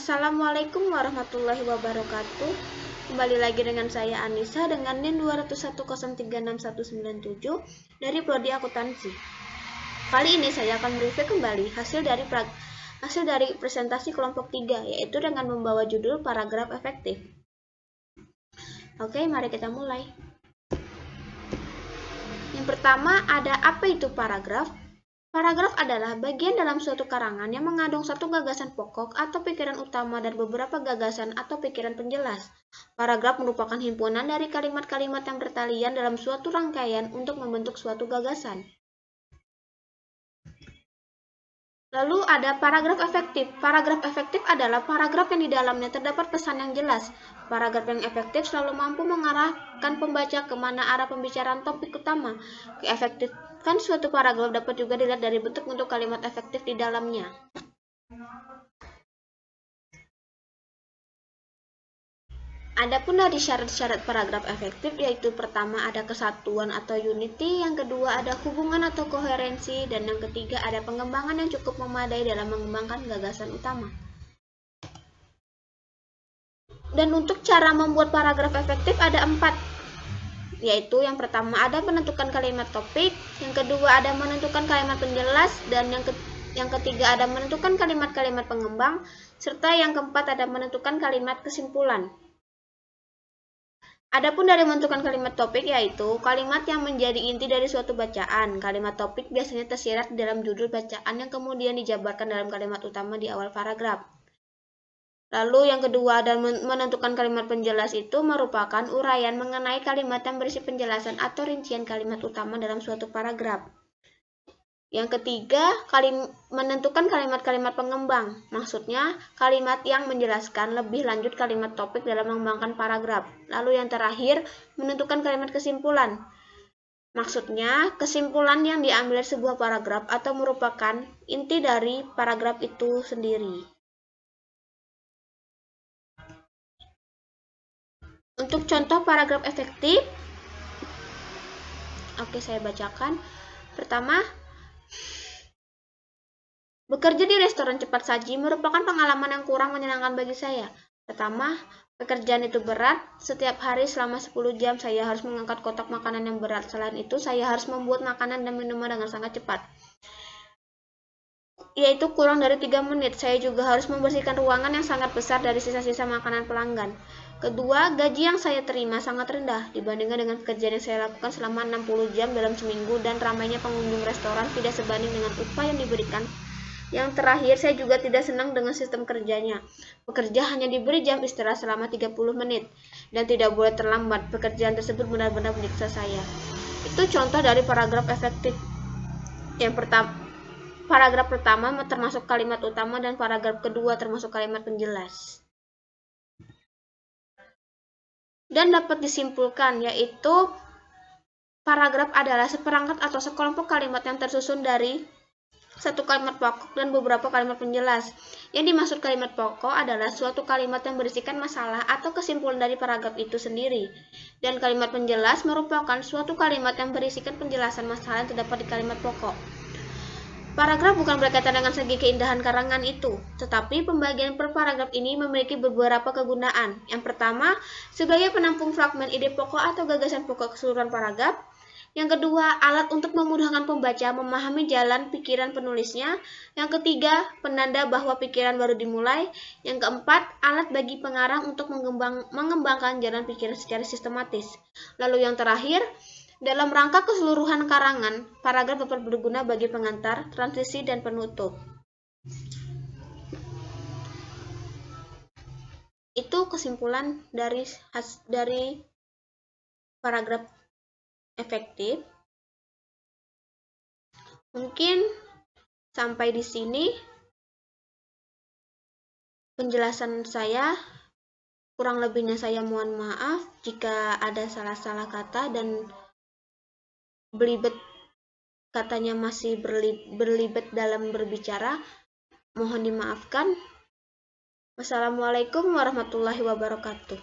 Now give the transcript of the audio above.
Assalamualaikum warahmatullahi wabarakatuh. Kembali lagi dengan saya Anissa dengan NIM 201036197 dari Prodi Akuntansi. Kali ini saya akan mereview kembali hasil dari presentasi kelompok 3, yaitu dengan membawa judul paragraf efektif. Oke, mari kita mulai. Yang pertama ada apa itu paragraf? Paragraf adalah bagian dalam suatu karangan yang mengandung satu gagasan pokok atau pikiran utama dan beberapa gagasan atau pikiran penjelas. Paragraf merupakan himpunan dari kalimat-kalimat yang bertalian dalam suatu rangkaian untuk membentuk suatu gagasan. Lalu ada paragraf efektif. Paragraf efektif adalah paragraf yang di dalamnya terdapat pesan yang jelas. Paragraf yang efektif selalu mampu mengarahkan pembaca ke mana arah pembicaraan topik utama. Keefektifan suatu paragraf dapat juga dilihat dari bentuk kalimat efektif di dalamnya. Adapun dari syarat-syarat paragraf efektif, yaitu pertama ada kesatuan atau unity, yang kedua ada hubungan atau koherensi, dan yang ketiga ada pengembangan yang cukup memadai dalam mengembangkan gagasan utama. Dan untuk cara membuat paragraf efektif ada 4, yaitu yang pertama ada menentukan kalimat topik, yang kedua ada menentukan kalimat penjelas, dan yang ketiga ada menentukan kalimat-kalimat pengembang, serta yang keempat ada menentukan kalimat kesimpulan. Adapun dari menentukan kalimat topik, yaitu kalimat yang menjadi inti dari suatu bacaan. Kalimat topik biasanya tersirat di dalam judul bacaan yang kemudian dijabarkan dalam kalimat utama di awal paragraf. Lalu yang kedua dan menentukan kalimat penjelas itu merupakan uraian mengenai kalimat yang berisi penjelasan atau rincian kalimat utama dalam suatu paragraf. Yang ketiga, menentukan kalimat-kalimat pengembang. Maksudnya, kalimat yang menjelaskan lebih lanjut kalimat topik dalam mengembangkan paragraf. Lalu yang terakhir, menentukan kalimat kesimpulan. Maksudnya, kesimpulan yang diambil dari sebuah paragraf atau merupakan inti dari paragraf itu sendiri. Untuk contoh paragraf efektif, oke, saya bacakan. Pertama, bekerja di restoran cepat saji merupakan pengalaman yang kurang menyenangkan bagi saya. Pertama, pekerjaan itu berat. Setiap hari selama 10 jam saya harus mengangkat kotak makanan yang berat. Selain itu, saya harus membuat makanan dan minuman dengan sangat cepat, yaitu kurang dari 3 menit. Saya juga harus membersihkan ruangan yang sangat besar dari sisa-sisa makanan pelanggan. Kedua, gaji yang saya terima sangat rendah dibandingkan dengan pekerjaan yang saya lakukan selama 60 jam dalam seminggu, dan ramainya pengunjung restoran tidak sebanding dengan upah yang diberikan. Yang terakhir, saya juga tidak senang dengan sistem kerjanya. Pekerja hanya diberi jam istirahat selama 30 menit dan tidak boleh terlambat. Pekerjaan tersebut benar-benar menyiksa saya. Itu contoh dari paragraf efektif. Yang pertama, paragraf pertama termasuk kalimat utama dan paragraf kedua termasuk kalimat penjelas. Dan dapat disimpulkan, yaitu paragraf adalah seperangkat atau sekelompok kalimat yang tersusun dari satu kalimat pokok dan beberapa kalimat penjelas. Yang dimaksud kalimat pokok adalah suatu kalimat yang berisikan masalah atau kesimpulan dari paragraf itu sendiri. Dan kalimat penjelas merupakan suatu kalimat yang berisikan penjelasan masalah yang terdapat di kalimat pokok. Paragraf bukan berkaitan dengan segi keindahan karangan itu, tetapi pembagian per paragraf ini memiliki beberapa kegunaan. Yang pertama, sebagai penampung fragmen ide pokok atau gagasan pokok keseluruhan paragraf. Yang kedua, alat untuk memudahkan pembaca memahami jalan pikiran penulisnya. Yang ketiga, penanda bahwa pikiran baru dimulai. Yang keempat, alat bagi pengarang untuk mengembangkan jalan pikiran secara sistematis. Lalu yang terakhir, dalam rangka keseluruhan karangan, paragraf dapat berguna bagi pengantar, transisi, dan penutup. Itu kesimpulan dari paragraf efektif. Mungkin sampai di sini penjelasan saya. Kurang lebihnya saya mohon maaf jika ada salah-salah kata dan belibet katanya masih berlibet dalam berbicara. Mohon dimaafkan. Wassalamualaikum warahmatullahi wabarakatuh.